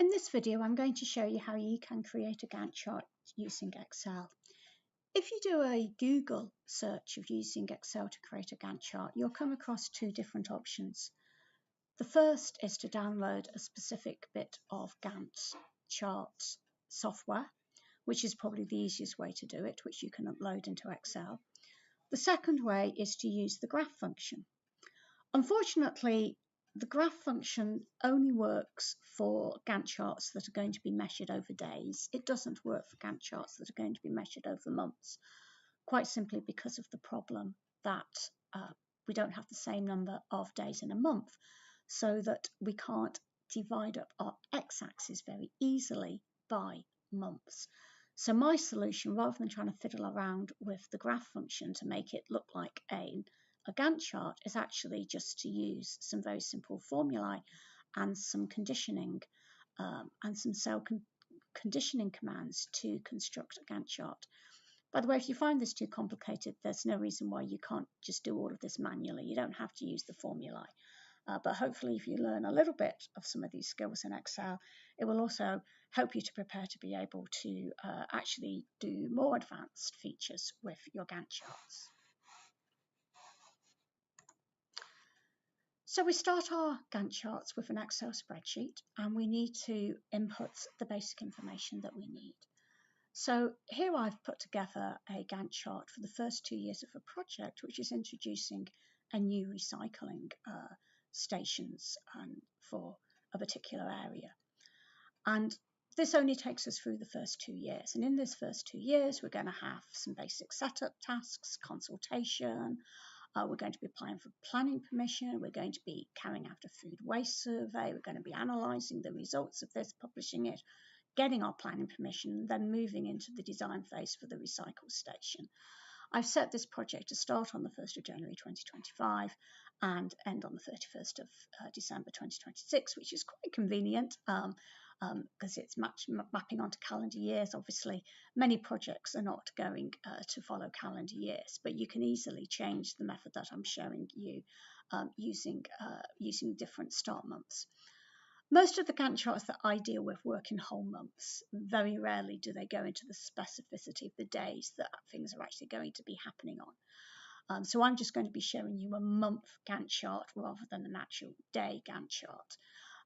In this video, I'm going to show you how you can create a Gantt chart using Excel. If you do a Google search of using Excel to create a Gantt chart, you'll come across two different options. The first is to download a specific bit of Gantt chart software, which is probably the easiest way to do it, which you can upload into Excel. The second way is to use the graph function. Unfortunately, the graph function only works for Gantt charts that are going to be measured over days. It doesn't work for Gantt charts that are going to be measured over months, quite simply because of the problem that we don't have the same number of days in a month, so that we can't divide up our x-axis very easily by months. So my solution, rather than trying to fiddle around with the graph function to make it look like a Gantt chart, is actually just to use some very simple formulae and some conditioning and some cell conditioning commands to construct a Gantt chart. By the way, if you find this too complicated, there's no reason why you can't just do all of this manually. You don't have to use the formulae. But hopefully, if you learn a little bit of some of these skills in Excel, it will also help you to prepare to be able to actually do more advanced features with your Gantt charts. So we start our Gantt charts with an Excel spreadsheet, and we need to input the basic information that we need. So here I've put together a Gantt chart for the first 2 years of a project, which is introducing a new recycling stations for a particular area. And this only takes us through the first 2 years. And in this first 2 years, we're going to have some basic setup tasks, consultation. We're going to be applying for planning permission. We're going to be carrying out a food waste survey. We're going to be analysing the results of this, publishing it, getting our planning permission, then moving into the design phase for the recycle station. I've set this project to start on the 1st of January 2025 and end on the 31st of December 2026, which is quite convenient because it's mapping onto calendar years. Obviously, many projects are not going to follow calendar years, but you can easily change the method that I'm showing you using different start months. Most of the Gantt charts that I deal with work in whole months. Very rarely do they go into the specificity of the days that things are actually going to be happening on. So I'm just going to be showing you a month Gantt chart rather than an actual day Gantt chart.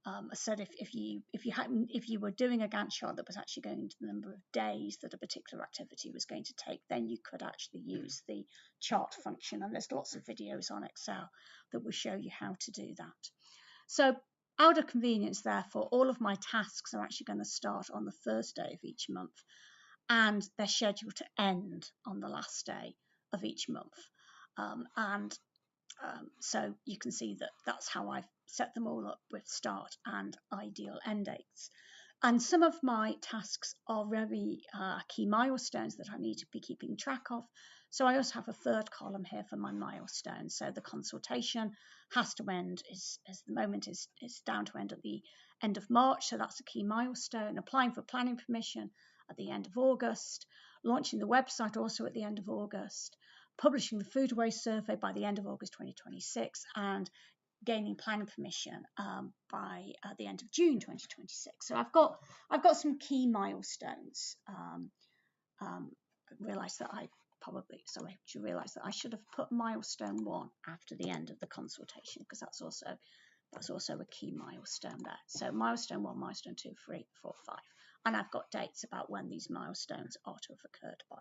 I said if you were doing a Gantt chart that was actually going into the number of days that a particular activity was going to take, then you could actually use the chart function, and there's lots of videos on Excel that will show you how to do that. So out of convenience, therefore, all of my tasks are actually going to start on the first day of each month, and they're scheduled to end on the last day of each month. So you can see that that's how I've set them all up with start and ideal end dates. And some of my tasks are very key milestones that I need to be keeping track of. So I also have a third column here for my milestones. So the consultation has to end, is down to end at the end of March. So that's a key milestone. Applying for planning permission at the end of August. Launching the website also at the end of August. Publishing the food waste survey by the end of August 2026. And gaining planning permission by the end of June 2026. So I've got some key milestones. I realised that I should have put milestone 1 after the end of the consultation, because that's also a key milestone there. So milestone 1, milestone 2, 3, 4, 5, and I've got dates about when these milestones are to have occurred by.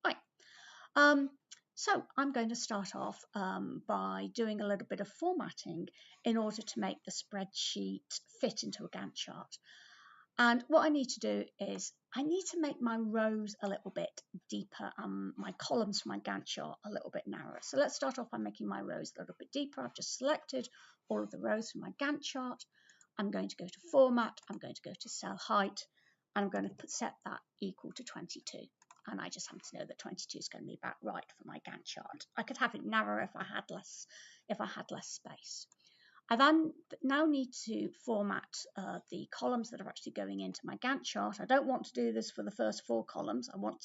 Right. So I'm going to start off by doing a little bit of formatting in order to make the spreadsheet fit into a Gantt chart. And what I need to do is I need to make my rows a little bit deeper and my columns for my Gantt chart a little bit narrower. So let's start off by making my rows a little bit deeper. I've just selected all of the rows for my Gantt chart. I'm going to go to Format. I'm going to go to Cell Height. And I'm going to set that equal to 22. And I just happen to know that 22 is going to be about right for my Gantt chart. I could have it narrower if I had less space. I then now need to format the columns that are actually going into my Gantt chart. I don't want to do this for the first 4 columns. I want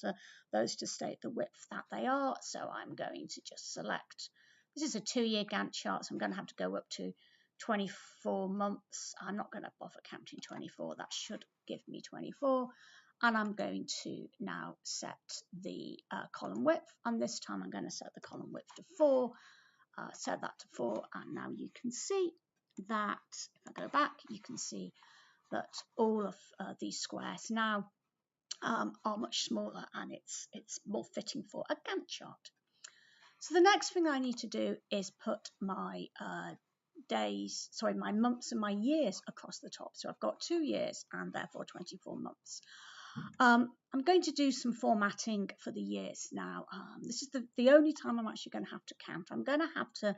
those to stay at the width that they are. So I'm going to just select. This is a 2-year Gantt chart, so I'm going to have to go up to 24 months. I'm not going to bother counting 24. That should give me 24. And I'm going to now set the column width. And this time I'm going to set the column width to 4. Set that to 4. And now you can see that, if I go back, you can see that all of these squares now are much smaller, and it's more fitting for a Gantt chart. So the next thing I need to do is put my my months and my years across the top. So I've got 2 years and therefore 24 months. I'm going to do some formatting for the years now. This is the only time I'm actually going to have to count. I'm going to have to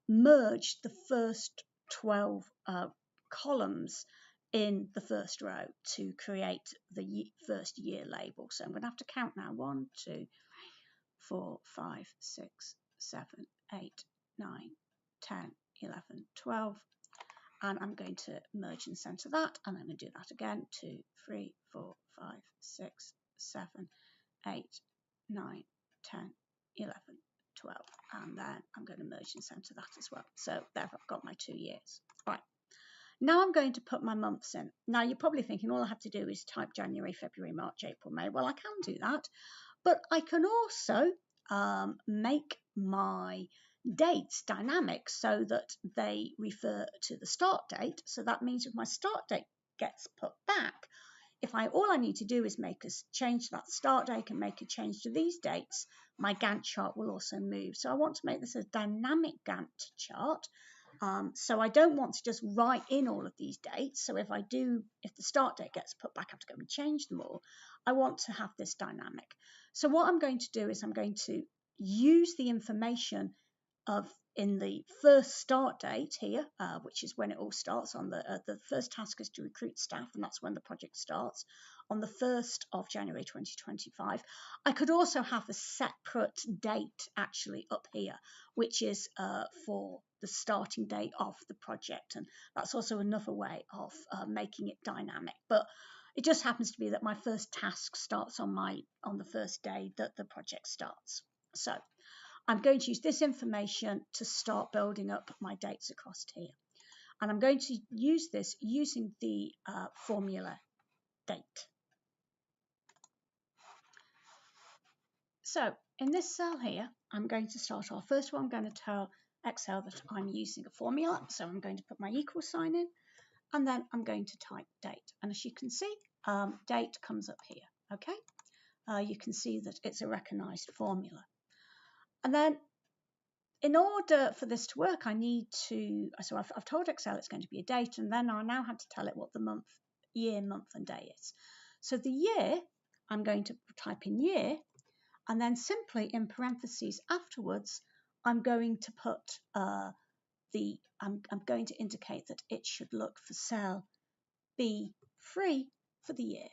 merge the first 12 columns in the first row to create the first year label. So I'm going to have to count now. 1, 2, 3, 4, 5, 6, 7, 8, 9, 10, 11, 12. And I'm going to merge and center that, and I'm going to do that again. 2, 3, 4, 5, 6, 7, 8, 9, 10, 11, 12. And then I'm going to merge and center that as well. So there I've got my 2 years. Right. Now I'm going to put my months in. Now you're probably thinking all I have to do is type January, February, March, April, May. Well, I can do that, but I can also make my dates dynamic so that they refer to the start date. So that means if my start date gets put back, all I need to do is make a change to that start date and make a change to these dates, my Gantt chart will also move. So I want to make this a dynamic Gantt chart. So I don't want to just write in all of these dates. So if the start date gets put back, I have to go and change them all. I want to have this dynamic. So what I'm going to do is I'm going to use the information in the first start date here, which is when it all starts. On the first task is to recruit staff, and that's when the project starts on the 1st of January 2025. I could also have a separate date actually up here, which is for the starting date of the project, and that's also another way of making it dynamic. But it just happens to be that my first task starts on the first day that the project starts. So I'm going to use this information to start building up my dates across here. And I'm going to use this using the formula date. So in this cell here, I'm going to start off. First of all, I'm going to tell Excel that I'm using a formula. So I'm going to put my equal sign in, and then I'm going to type date. And as you can see, date comes up here, okay? You can see that it's a recognized formula. And then in order for this to work, so I've told Excel it's going to be a date, and then I now have to tell it what the year, month, and day is. So the year, I'm going to type in year, and then simply in parentheses afterwards, I'm going to put I'm going to indicate that it should look for cell B3 for the year.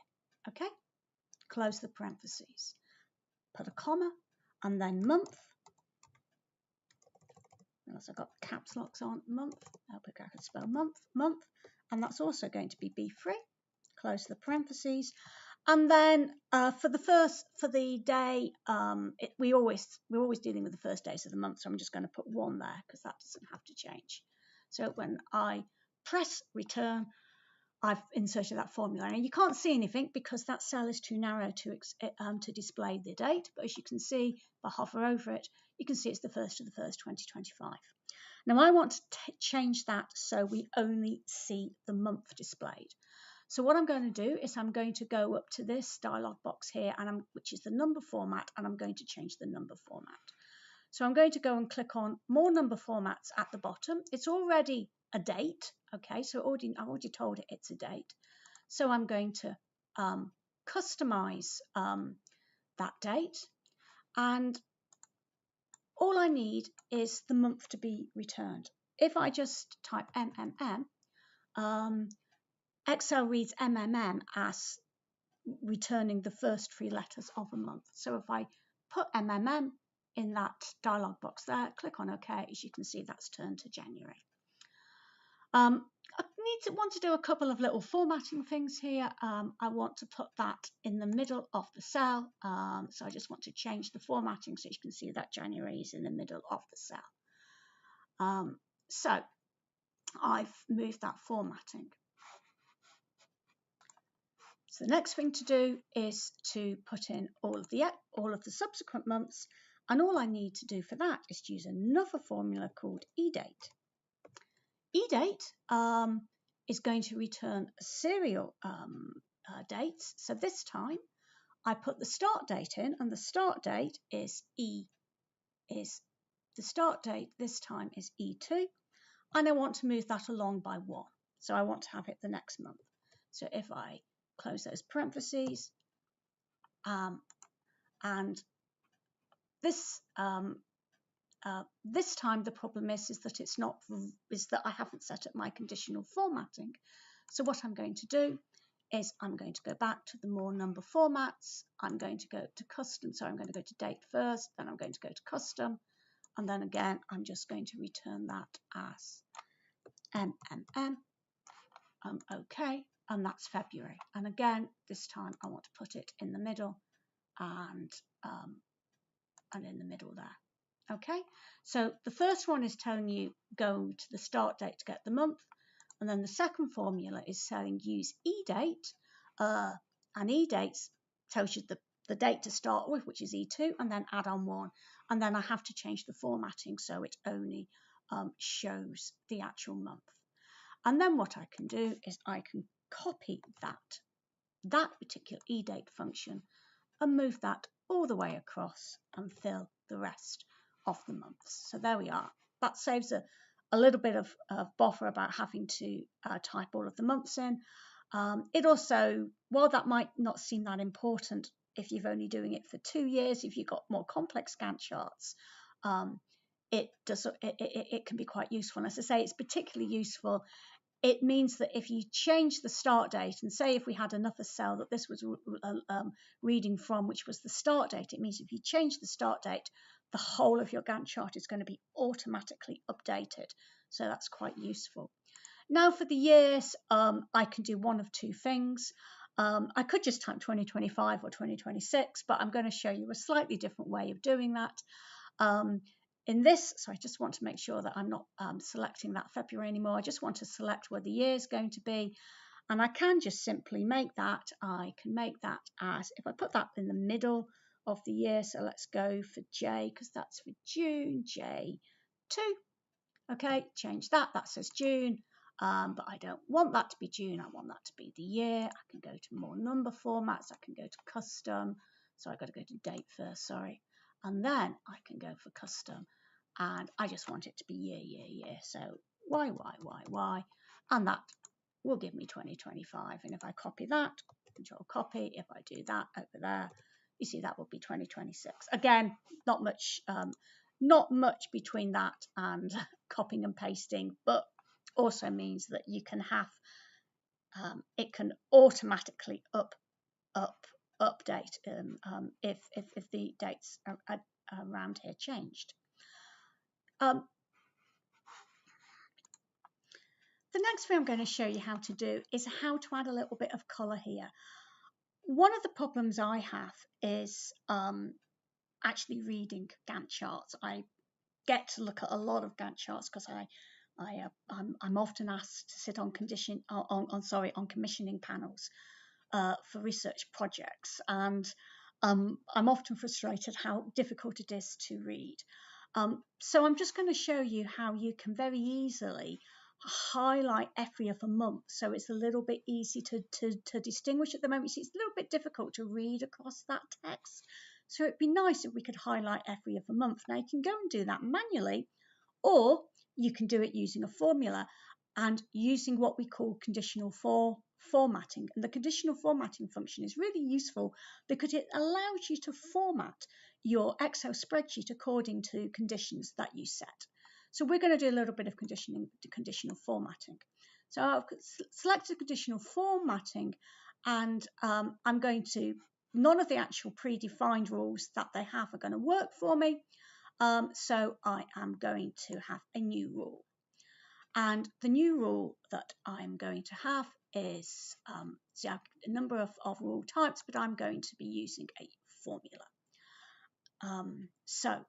Okay, close the parentheses, put a comma, and then month. Unless I've got caps locks on, month. I hope I can spell month, and that's also going to be B3. Close the parentheses, and then for the day, we're always dealing with the first days of the month, so I'm just going to put 1 there because that doesn't have to change. So when I press return, I've inserted that formula. And you can't see anything because that cell is too narrow to display the date. But as you can see, if I hover over it, you can see it's the 1st of the 1st, 2025. Now I want to change that so we only see the month displayed. So what I'm going to do is I'm going to go up to this dialog box here, which is the number format, and I'm going to change the number format. So I'm going to go and click on more number formats at the bottom. It's already a date, okay, so I've already told it it's a date. So I'm going to customize that date, and all I need is the month to be returned. If I just type MMM, Excel reads MMM as returning the first 3 letters of a month. So if I put MMM in that dialog box there, click on OK, as you can see that's turned to January. I want to do a couple of little formatting things here. I want to put that in the middle of the cell, so I just want to change the formatting so you can see that January is in the middle of the cell. So I've moved that formatting. So the next thing to do is to put in all of the subsequent months, and all I need to do for that is to use another formula called eDate. eDate is going to return serial dates. So this time I put the start date in, and the start date is the start date this time is E2, and I want to move that along by 1. So I want to have it the next month. So if I close those parentheses, and this this time the problem is that I haven't set up my conditional formatting. So what I'm going to do is I'm going to go back to the more number formats. I'm going to go to custom. So I'm going to go to date first, then I'm going to go to custom, and then again I'm just going to return that as MMM. OK, and that's February. And again, this time I want to put it in the middle and in the middle there. OK, so the first one is telling you go to the start date to get the month, and then the second formula is saying use eDate, and eDate tells you the date to start with, which is E2, and then add on 1, and then I have to change the formatting so it only shows the actual month. And then what I can do is I can copy that particular eDate function and move that all the way across and fill the rest of the months. So there we are. That saves a little bit of bother about having to type all of the months in. It also, while that might not seem that important if you're only doing it for 2 years, if you've got more complex Gantt charts, it can be quite useful. And as I say, it's particularly useful. It means that if you change the start date, and say if we had another cell that this was reading from, which was the start date, it means if you change the start date, the whole of your Gantt chart is going to be automatically updated. So that's quite useful. Now for the years, I can do one of 2 things. I could just type 2025 or 2026, but I'm going to show you a slightly different way of doing that. In this, so I just want to make sure that I'm not selecting that February anymore. I just want to select where the year is going to be. And I can just simply make that. I can make that as, if I put that in the middle of the year, so let's go for J, because that's for June, J2. Okay, change that. That says June. But I don't want that to be June. I want that to be the year. I can go to more number formats. I can go to custom. So I've got to go to date first, sorry. And then I can go for custom. And I just want it to be year. So Y. And that will give me 2025. And if I copy that, Control copy, if I do that over there, you see that will be 2026. Again, not much between that and copying and pasting, but also means that you can have it can automatically update if the dates around here changed. The next thing I'm going to show you how to do is how to add a little bit of colour here. One of the problems I have is actually reading Gantt charts. I get to look at a lot of Gantt charts because I'm often asked to sit on commissioning panels for research projects, and I'm often frustrated how difficult it is to read. So I'm just going to show you how you can very easily highlight every other month, so it's a little bit easy to distinguish. At the moment, you see, it's a little bit difficult to read across that text, so it'd be nice if we could highlight every other month. Now you can go and do that manually, or you can do it using a formula and using what we call conditional formatting. And the conditional formatting function is really useful because it allows you to format your Excel spreadsheet according to conditions that you set. So we're going to do a little bit of conditional formatting. So I've selected conditional formatting, and I'm going to, none of the actual predefined rules that they have are going to work for me. So I am going to have a new rule. And the new rule that I'm going to have is, so I have a number of rule types, but I'm going to be using a formula. So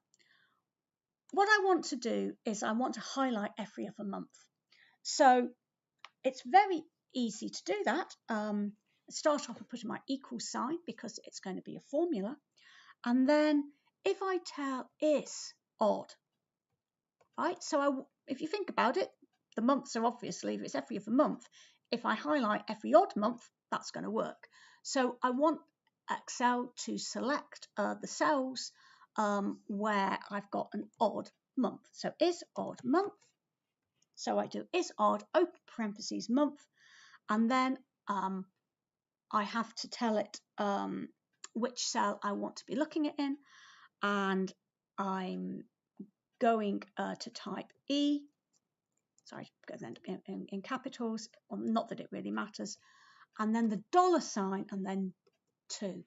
what I want to do is I want to highlight every other month. So it's very easy to do that. Start off with putting my equal sign because it's going to be a formula. And then if I tell is odd, right? So if you think about it, the months are obviously, if it's every other month, if I highlight every odd month, that's going to work. So I want Excel to select the cells where I've got an odd month. So is odd month. So I do is odd, open parentheses, month, and then I have to tell it which cell I want to be looking at in, and I'm going to type E. Sorry, because in capitals, not that it really matters, and then the dollar sign, and then 2.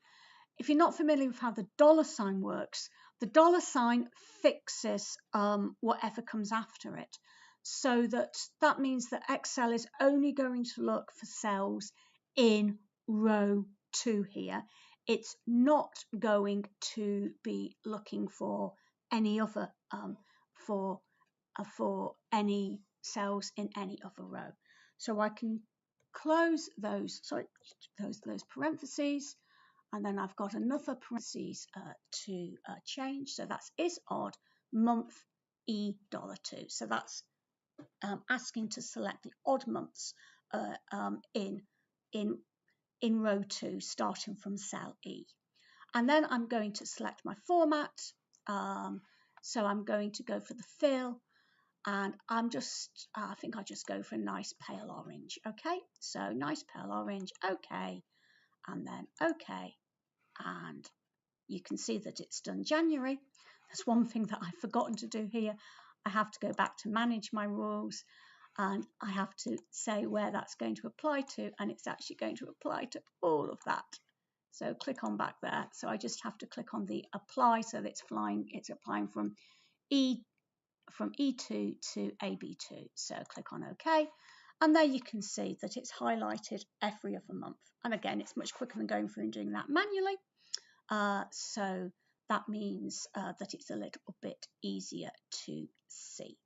If you're not familiar with how the dollar sign works, the dollar sign fixes whatever comes after it. So that means that Excel is only going to look for cells in row 2 here. It's not going to be looking for any other for any cells in any other row. So I can close those parentheses, and then I've got another parentheses to change. So that's is odd month $2. So that's asking to select the odd months in row 2, starting from cell E. And then I'm going to select my format. So I'm going to go for the fill, and I think I'll just go for a nice pale orange. Okay, so nice pale orange. Okay, and then okay, and you can see that it's done January. There's one thing that I've forgotten to do here. I have to go back to manage my rules, and I have to say where that's going to apply to, and it's actually going to apply to all of that. So click on back there. So I just have to click on the apply, so that it's applying from E2 to AB2. So click on OK. And there you can see that it's highlighted every other month. And again, it's much quicker than going through and doing that manually. So that means that it's a little bit easier to see.